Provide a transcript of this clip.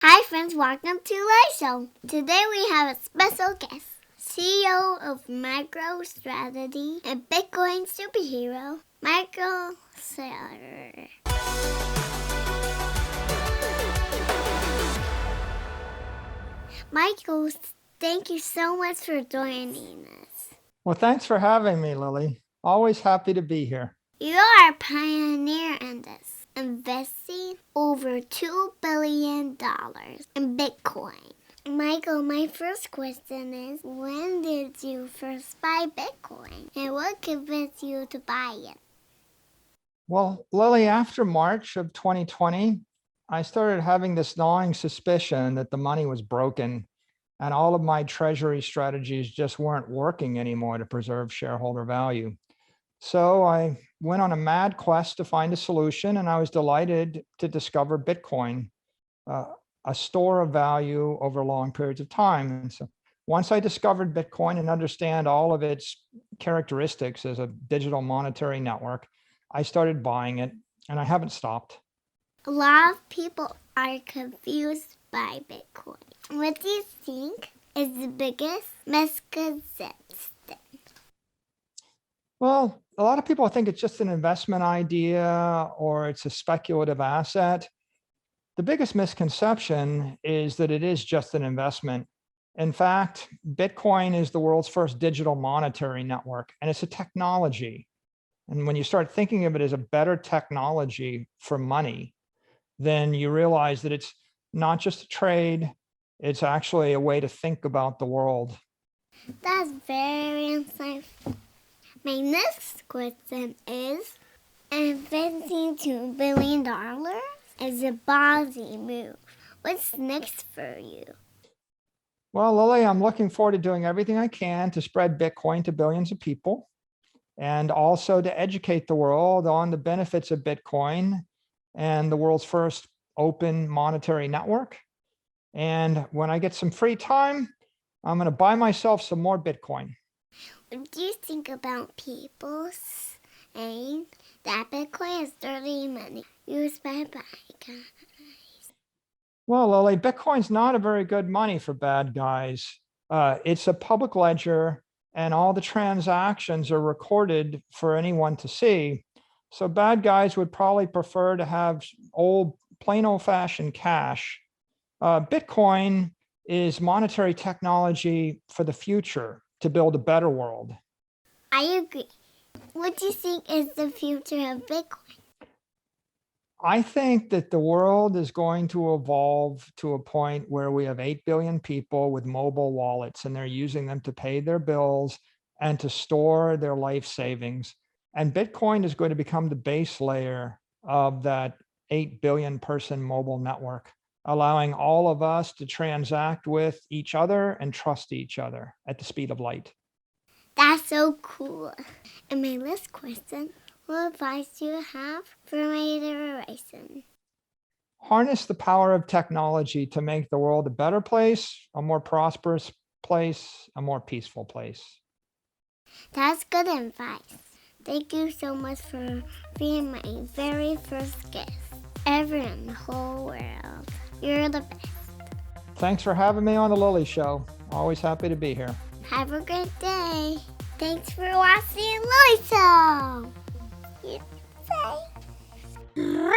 Hi friends, welcome to Life Show. Today we have a special guest, CEO of Microstrategy and Bitcoin superhero, Michael Saylor. Michael, thank you so much for joining us. Well, thanks for having me, Lily. Always happy to be here. You are a pioneer in this, investing over $2 billion in Bitcoin. Michael, my first question is, when did you first buy Bitcoin and what convinced you to buy it? Well, Lily, after March of 2020, I started having this gnawing suspicion that the money was broken and all of my treasury strategies just weren't working anymore to preserve shareholder value. So I went on a mad quest to find a solution, and I was delighted to discover Bitcoin, a store of value over long periods of time. And so once I discovered Bitcoin and understand all of its characteristics as a digital monetary network, I started buying it, and I haven't stopped. A lot of people are confused by Bitcoin. What do you think is the biggest misconception? Well, a lot of people think it's just an investment idea or it's a speculative asset. The biggest misconception is that it is just an investment. In fact, Bitcoin is the world's first digital monetary network, and it's a technology. And when you start thinking of it as a better technology for money, then you realize that it's not just a trade, it's actually a way to think about the world. That's very insightful. My next question is, investing $2 billion is a ballsy move. What's next for you? Well, Lily, I'm looking forward to doing everything I can to spread Bitcoin to billions of people and also to educate the world on the benefits of Bitcoin and the world's first open monetary network. And when I get some free time, I'm going to buy myself some more Bitcoin. What do you think about people saying that Bitcoin is dirty money used by bad guys? Well, Lily, Bitcoin's not a very good money for bad guys. It's a public ledger, and all the transactions are recorded for anyone to see. So bad guys would probably prefer to have plain old-fashioned cash. Bitcoin is monetary technology for the future to build a better world. I agree. What do you think is the future of Bitcoin? I think that the world is going to evolve to a point where we have 8 billion people with mobile wallets, and they're using them to pay their bills and to store their life savings. And Bitcoin is going to become the base layer of that 8 billion person mobile network, allowing all of us to transact with each other and trust each other at the speed of light. That's so cool. And my last question, what advice do you have for my generation? Harness the power of technology to make the world a better place, a more prosperous place, a more peaceful place. That's good advice. Thank you so much for being my very first guest ever in the whole world. You're the best. Thanks for having me on the Lily Show. Always happy to be here. Have a great day. Thanks for watching Lily Show. You say.